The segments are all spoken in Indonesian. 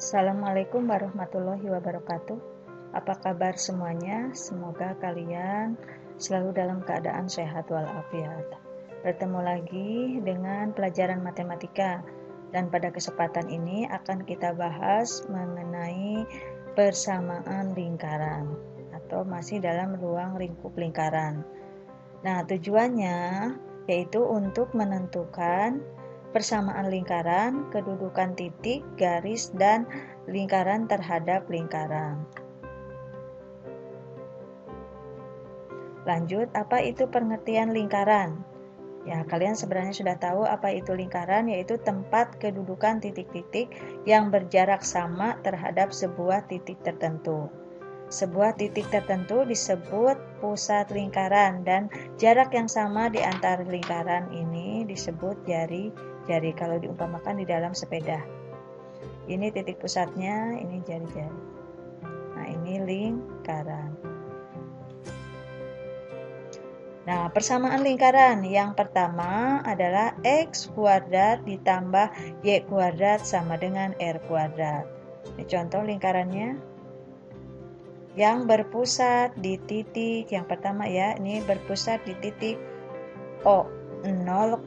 Assalamualaikum warahmatullahi wabarakatuh. Apa kabar semuanya? Semoga kalian selalu dalam keadaan sehat walafiat. Bertemu lagi dengan pelajaran matematika, dan pada kesempatan ini akan kita bahas mengenai persamaan lingkaran atau masih dalam ruang lingkup lingkaran. Nah, tujuannya yaitu untuk menentukan persamaan lingkaran, kedudukan titik, garis, dan lingkaran terhadap lingkaran. Lanjut, apa itu pengertian lingkaran? Ya, kalian sebenarnya sudah tahu apa itu lingkaran, yaitu tempat kedudukan titik-titik yang berjarak sama terhadap sebuah titik tertentu. Sebuah titik tertentu disebut pusat lingkaran, dan jarak yang sama di antara lingkaran ini disebut jari-jari kalau diumpamakan di dalam sepeda. Ini titik pusatnya, ini jari-jari. Nah, ini lingkaran. Nah, persamaan lingkaran yang pertama adalah X kuadrat ditambah Y kuadrat sama dengan R kuadrat. Ini contoh lingkarannya. Yang berpusat di titik yang pertama ya, ini berpusat di titik O 0,0.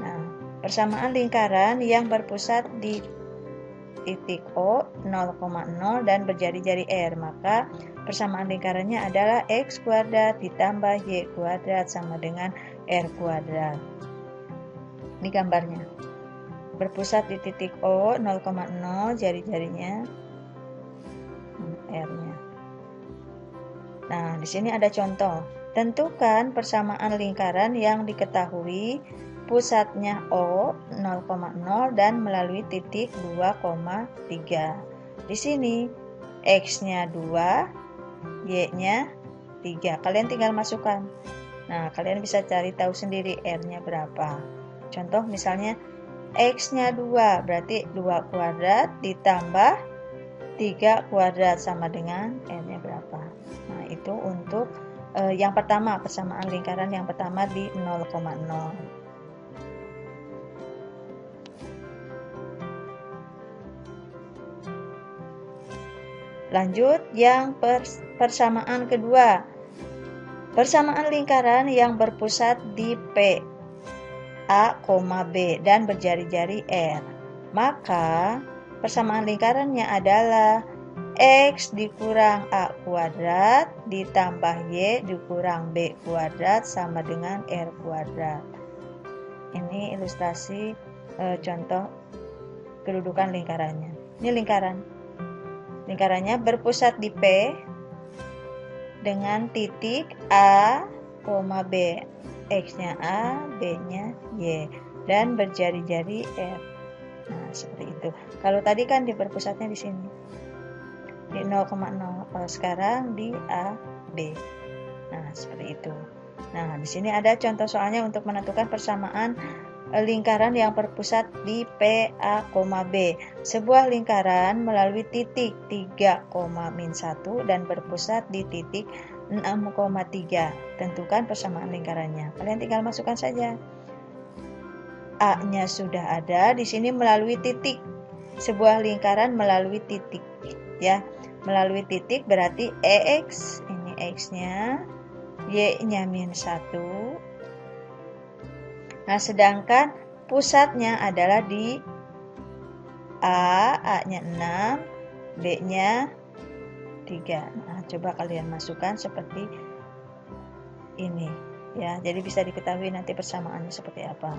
Nah, persamaan lingkaran yang berpusat di titik O 0,0 dan berjari-jari R, maka persamaan lingkarannya adalah X kuadrat ditambah Y kuadrat sama dengan R kuadrat. Ini gambarnya. Berpusat di titik O 0,0, jari-jarinya R-nya. Nah, di sini ada contoh. Tentukan persamaan lingkaran yang diketahui pusatnya O 0,0 dan melalui titik 2,3. Di sini X-nya 2, Y-nya 3. Kalian tinggal masukkan. Nah, kalian bisa cari tahu sendiri R-nya berapa. Contoh misalnya X-nya 2, berarti 2 kuadrat ditambah 3 kuadrat sama dengan R-nya berapa. Nah, itu untuk yang pertama, persamaan lingkaran yang pertama di 0,0. Lanjut, yang persamaan kedua. Persamaan lingkaran yang berpusat di P, A, B dan berjari-jari R. Maka persamaan lingkarannya adalah X dikurang A kuadrat ditambah Y dikurang B kuadrat sama dengan R kuadrat. Ini ilustrasi contoh kedudukan lingkarannya. Ini lingkaran. Lingkarannya berpusat di P dengan titik A, B. X-nya A, B-nya Y, dan berjari-jari R. Nah, seperti itu. Kalau tadi kan berpusatnya di sini, di 0,0. Kalau sekarang di A, B. Nah, seperti itu. Nah, di sini ada contoh soalnya untuk menentukan persamaan lingkaran yang berpusat di P, A, B. Sebuah lingkaran melalui titik 3,-1 dan berpusat di titik 6,3. Tentukan persamaan lingkarannya. Kalian tinggal masukkan saja. A-nya sudah ada di sini melalui titik. Sebuah lingkaran melalui titik, ya. Melalui titik berarti EX, ini X-nya, Y-nya -1. Nah, sedangkan pusatnya adalah di A, A-nya 6, B-nya 3. Nah, coba kalian masukkan seperti ini, ya. Jadi bisa diketahui nanti persamaannya seperti apa.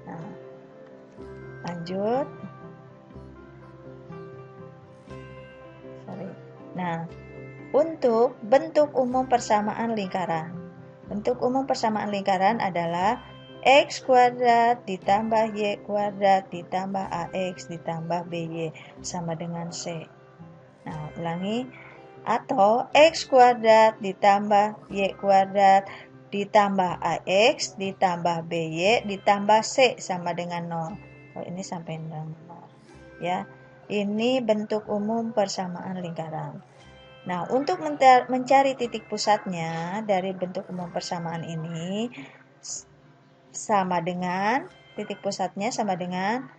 Nah, lanjut. Nah, untuk bentuk umum persamaan lingkaran. Bentuk umum persamaan lingkaran adalah X kuadrat ditambah Y kuadrat ditambah AX ditambah BY sama dengan C. Nah, ulangi. Atau X kuadrat ditambah Y kuadrat ditambah AX ditambah BY ditambah C sama dengan 0. Kalau ini sampai dengan 0. Ya, ini bentuk umum persamaan lingkaran. Nah, untuk mencari titik pusatnya dari bentuk umum persamaan ini sama dengan titik pusatnya sama dengan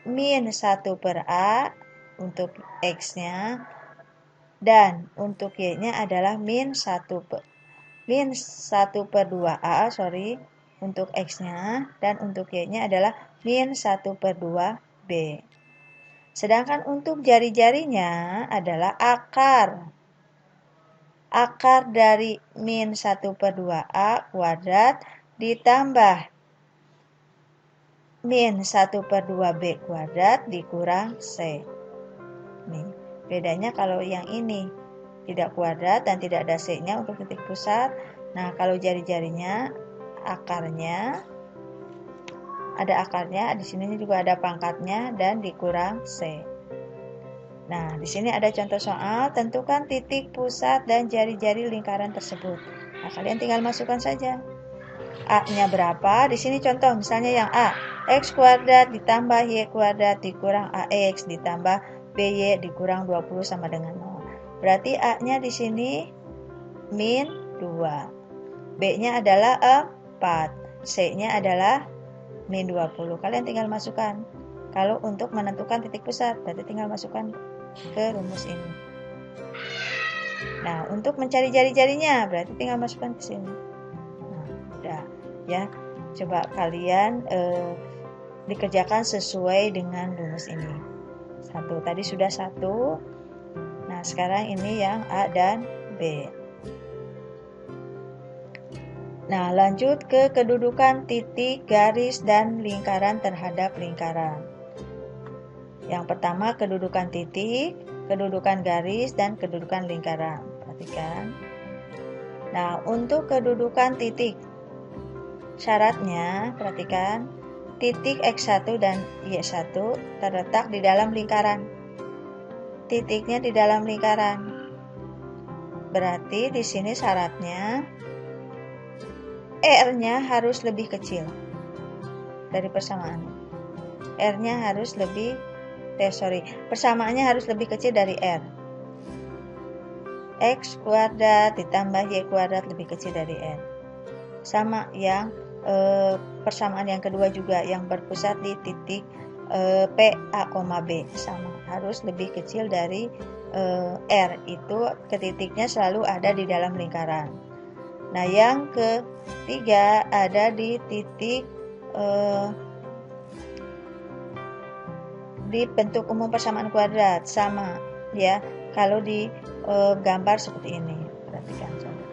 min 1 per A untuk X-nya, dan untuk Y-nya adalah min 1 per 2A, untuk X-nya, dan untuk Y-nya adalah min 1 per 2B. Sedangkan untuk jari-jarinya adalah akar dari min 1 per 2A kuadrat ditambah min 1 per 2B kuadrat dikurang C. Nih, bedanya kalau yang ini tidak kuadrat dan tidak ada C-nya untuk titik pusat. Nah, kalau jari-jarinya ada akarnya, di sini juga ada pangkatnya dan dikurang C. Nah, di sini ada contoh soal, tentukan titik pusat dan jari-jari lingkaran tersebut. Nah, kalian tinggal masukkan saja. A-nya berapa? Di sini contoh, misalnya yang A, X kuadrat ditambah Y kuadrat dikurang AX ditambah BY dikurang 20 sama dengan 0. Berarti A-nya di sini min 2. B-nya adalah 4. C-nya adalah min 20. Kalian tinggal masukkan. Kalau untuk menentukan titik pusat, berarti tinggal masukkan ke rumus ini. Nah, untuk mencari jari-jarinya, berarti tinggal masukkan ke sini. Nah, udah ya. Coba kalian dikerjakan sesuai dengan rumus ini. Tadi sudah 1. Nah, sekarang ini yang A dan B. Nah, lanjut ke kedudukan titik, garis, dan lingkaran terhadap lingkaran. Yang pertama, kedudukan titik, kedudukan garis, dan kedudukan lingkaran. Perhatikan. Nah, untuk kedudukan titik, syaratnya, perhatikan, titik X1 dan Y1 terletak di dalam lingkaran. Titiknya di dalam lingkaran. Berarti di sini syaratnya R-nya harus lebih kecil dari persamaan. R-nya harus persamaannya harus lebih kecil dari R. X kuadrat ditambah Y kuadrat lebih kecil dari R. Sama yang persamaan yang kedua juga, yang berpusat di titik P, A, B, sama, harus lebih kecil dari R. Itu titiknya selalu ada di dalam lingkaran. Nah, yang ketiga ada di titik di bentuk umum persamaan kuadrat, sama ya. Kalau di gambar seperti ini, perhatikan coba.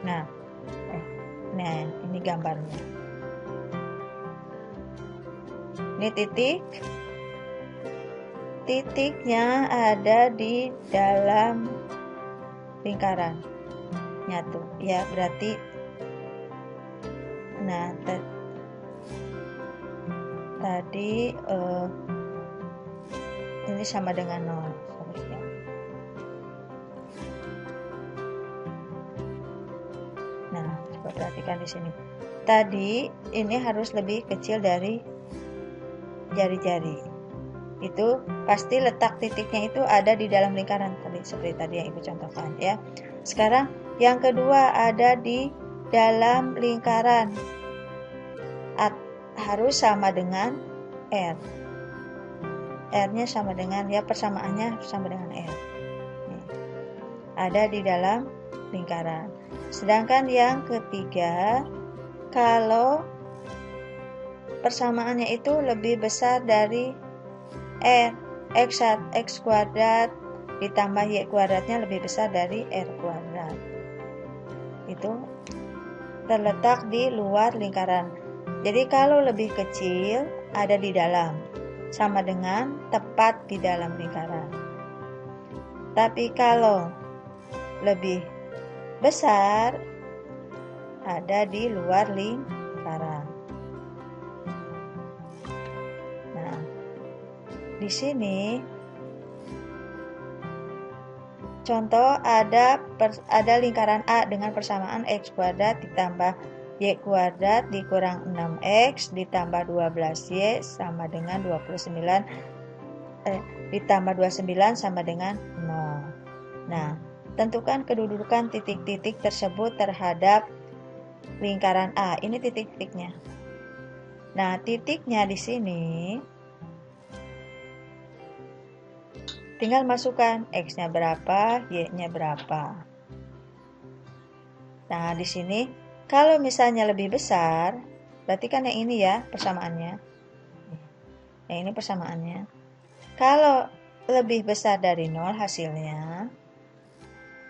Nah, ini gambarnya. Ini titiknya ada di dalam lingkaran nyatu ya, berarti tadi ini sama dengan 0. Nah, coba perhatikan di sini. Tadi ini harus lebih kecil dari jari-jari. Itu pasti letak titiknya itu ada di dalam lingkaran seperti tadi yang Ibu contohkan ya. Sekarang yang kedua ada di dalam lingkaran, harus sama dengan R. R-nya sama dengan persamaannya sama dengan R. Ada di dalam lingkaran. Sedangkan yang ketiga, kalau persamaannya itu lebih besar dari R, X kuadrat ditambah Y kuadratnya lebih besar dari R kuadrat. Itu terletak di luar lingkaran. Jadi kalau lebih kecil ada di dalam, sama dengan tepat di dalam lingkaran. Tapi kalau lebih besar ada di luar lingkaran. Nah, di sini contoh ada lingkaran A dengan persamaan X kuadrat ditambah Y kuadrat dikurang 6X ditambah 12Y sama dengan 29 ditambah 29 sama dengan 0. Nah, tentukan kedudukan titik-titik tersebut terhadap lingkaran A. Ini titik-titiknya. Nah, titiknya di sini tinggal masukkan X-nya berapa, Y-nya berapa. Nah, di sini kalau misalnya lebih besar, berarti kan yang ini ya persamaannya. Yang ini persamaannya. Kalau lebih besar dari 0 hasilnya,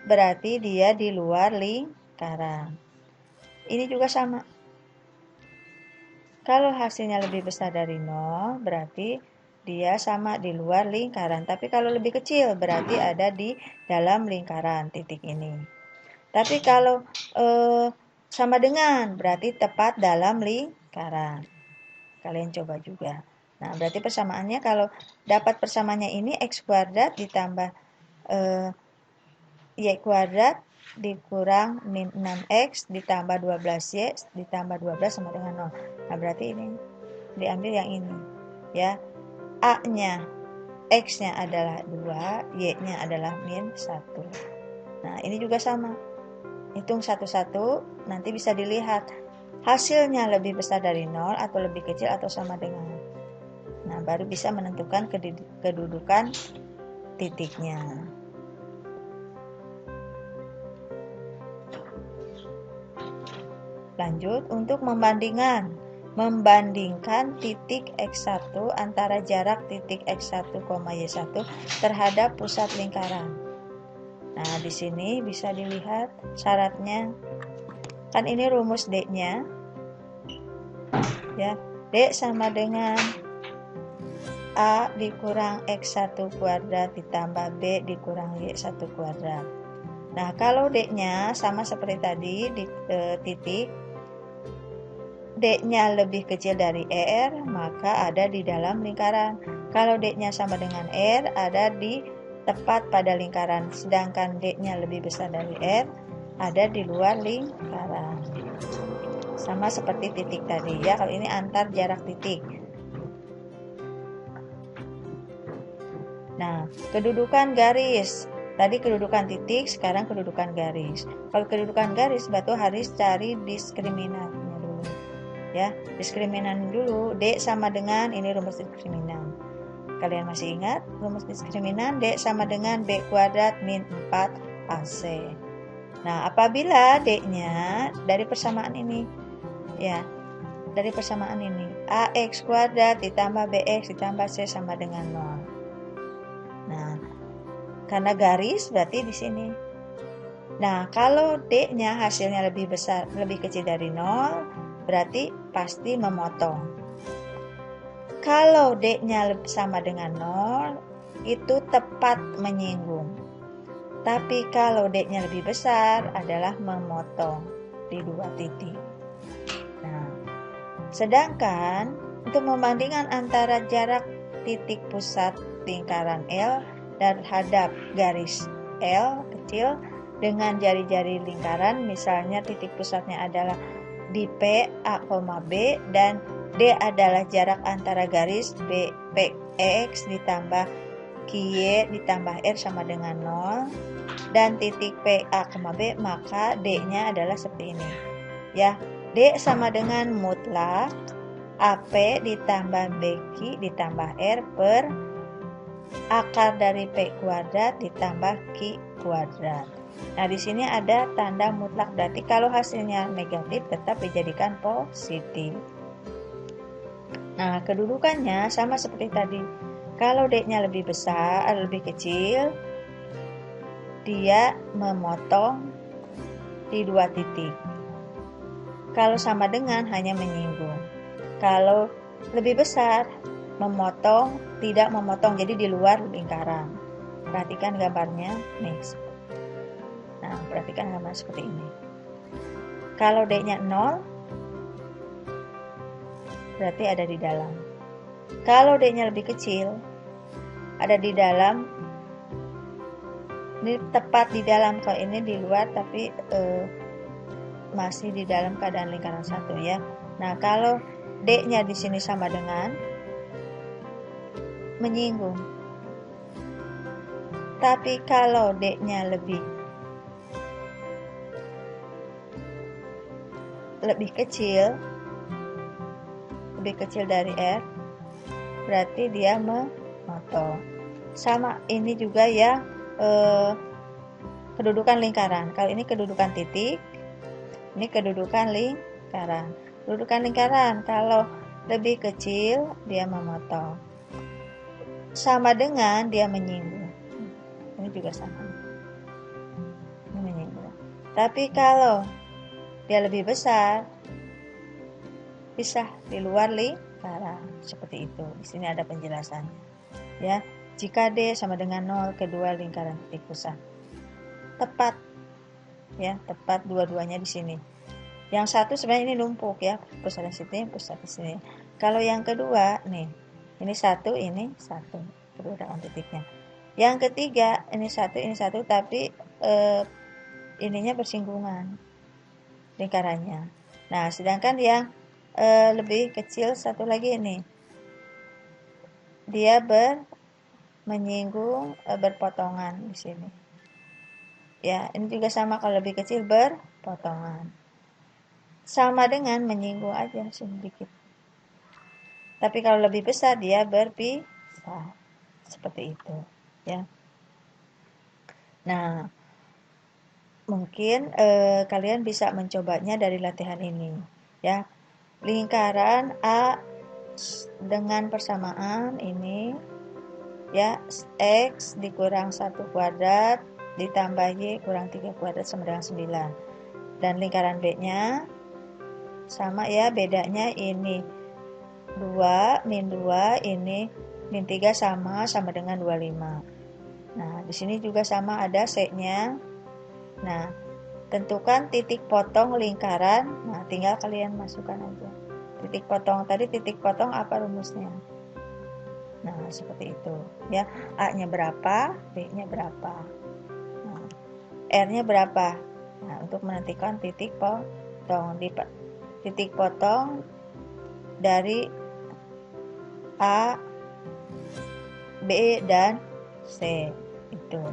berarti dia di luar lingkaran. Ini juga sama. Kalau hasilnya lebih besar dari 0, berarti dia sama di luar lingkaran. Tapi kalau lebih kecil, berarti ada di dalam lingkaran titik ini. Tapi kalau sama dengan, berarti tepat dalam lingkaran. Kalian coba juga. Nah, berarti persamaannya kalau dapat persamaannya ini X kuadrat ditambah Y kuadrat dikurang min 6X ditambah 12Y ditambah 12 sama dengan 0. Nah, berarti ini diambil yang ini. Ya, A-nya, X-nya adalah 2, Y-nya adalah min 1. Nah, ini juga sama. Hitung satu-satu, nanti bisa dilihat hasilnya lebih besar dari 0 atau lebih kecil atau sama dengan. Nah, baru bisa menentukan kedudukan titiknya. Lanjut, untuk membandingkan titik X1 antara jarak titik X1, Y1 terhadap pusat lingkaran. Nah, di sini bisa dilihat syaratnya. Kan ini rumus D-nya. Ya, D sama dengan A dikurang X1 kuadrat ditambah B dikurang Y1 kuadrat. Nah, kalau D-nya sama seperti tadi di titik, D-nya lebih kecil dari R, maka ada di dalam lingkaran. Kalau D-nya sama dengan R, ada di tepat pada lingkaran. Sedangkan D-nya lebih besar dari R, ada di luar lingkaran. Sama seperti titik tadi ya, kalau ini antar jarak titik. Nah, kedudukan garis. Tadi kedudukan titik, sekarang kedudukan garis. Kalau kedudukan garis, berarti harus cari diskriminannya dulu. Ya, diskriminan dulu. D sama dengan, ini rumus diskriminan. Kalian masih ingat rumus diskriminan? D sama dengan B kuadrat min 4AC. Nah, apabila D-nya dari persamaan ini, ya, dari persamaan ini, AX kuadrat ditambah BX ditambah C sama dengan 0. Nah, karena garis berarti di sini. Nah, kalau D-nya hasilnya lebih besar, lebih kecil dari 0, berarti pasti memotong. Kalau D-nya sama dengan 0, itu tepat menyinggung. Tapi kalau D-nya lebih besar adalah memotong di 2 titik. Nah, sedangkan untuk membandingkan antara jarak titik pusat lingkaran L terhadap garis L kecil dengan jari-jari lingkaran, misalnya titik pusatnya adalah di P, A, B, dan D adalah jarak antara garis B, P, X ditambah QY ditambah R sama dengan 0, dan titik P, A, B, maka D-nya adalah seperti ini. Ya, D sama dengan mutlak AP ditambah BQ ditambah R per akar dari P kuadrat ditambah Q kuadrat. Nah, di sini ada tanda mutlak, berarti kalau hasilnya negatif tetap dijadikan positif. Nah, kedudukannya sama seperti tadi. Kalau D-nya lebih besar, lebih kecil, dia memotong di 2 titik. Kalau sama dengan hanya menyinggung. Kalau lebih besar, memotong, tidak memotong, jadi di luar lingkaran. Perhatikan gambarnya, next. Nah, perhatikan gambar seperti ini. Kalau D-nya 0, berarti ada di dalam. Kalau D-nya lebih kecil, ada di dalam. Ini tepat di dalam, kalau ini di luar, tapi masih di dalam keadaan lingkaran 1 ya. Nah, kalau D-nya di sini sama dengan menyinggung. Tapi kalau D-nya lebih lebih kecil dari R, berarti dia memotong. Sama ini juga yang kedudukan lingkaran. Kalau ini kedudukan titik, ini kedudukan lingkaran. Kedudukan lingkaran kalau lebih kecil dia memotong. Sama dengan dia menyinggung. Ini juga sama. Ini menyinggung. Tapi kalau dia lebih besar, pisah di luar lingkaran. Seperti itu. Di sini ada penjelasannya. Ya, jika D sama dengan 0, kedua lingkaran titik pusat. Tepat. Ya, tepat dua-duanya di sini. Yang satu sebenarnya ini numpuk ya, pusat di sini, pusat di sini. Kalau yang kedua nih, ini satu, kedua dengan titiknya. Yang ketiga ini satu, tapi ininya bersinggungan lingkarannya. Nah, sedangkan yang lebih kecil satu lagi ini, dia menyinggung berpotongan di sini. Ya, ini juga sama, kalau lebih kecil berpotongan. Sama dengan menyinggung aja sedikit. Tapi kalau lebih besar dia berpisah. Seperti itu, ya. Nah, mungkin kalian bisa mencobanya dari latihan ini, ya. Lingkaran A dengan persamaan ini, ya, X dikurang 1 kuadrat ditambah Y kurang 3 kuadrat sama dengan 9. Dan lingkaran B-nya sama ya, bedanya ini 2 min 2, ini min 3 sama dengan 25. Nah, di sini juga sama, ada C-nya. Nah, tentukan titik potong lingkaran. Nah, tinggal kalian masukkan aja. Titik potong tadi, titik potong apa rumusnya? Nah, seperti itu ya. A-nya berapa, B-nya berapa, nah, R-nya berapa. Nah, untuk menentukan titik potong, titik potong dari A, B, dan C itu.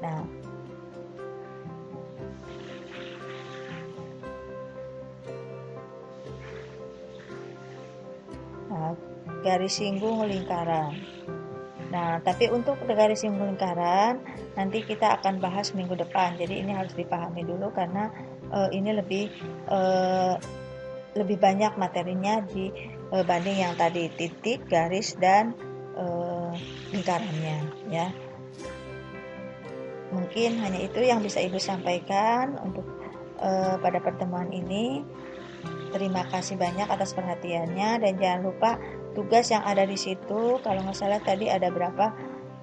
Nah, garis singgung lingkaran. Nah, tapi untuk garis singgung lingkaran nanti kita akan bahas minggu depan. Jadi ini harus dipahami dulu karena ini lebih banyak materinya dibanding yang tadi, titik, garis, dan lingkarannya, ya. Mungkin hanya itu yang bisa Ibu sampaikan untuk pada pertemuan ini. Terima kasih banyak atas perhatiannya, dan jangan lupa tugas yang ada di situ, kalau nggak salah tadi ada berapa?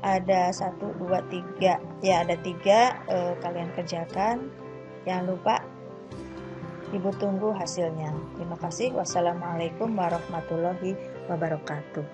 Ada 1, 2, 3. Ya, ada 3, kalian kerjakan. Jangan lupa, Ibu tunggu hasilnya. Terima kasih. Wassalamualaikum warahmatullahi wabarakatuh.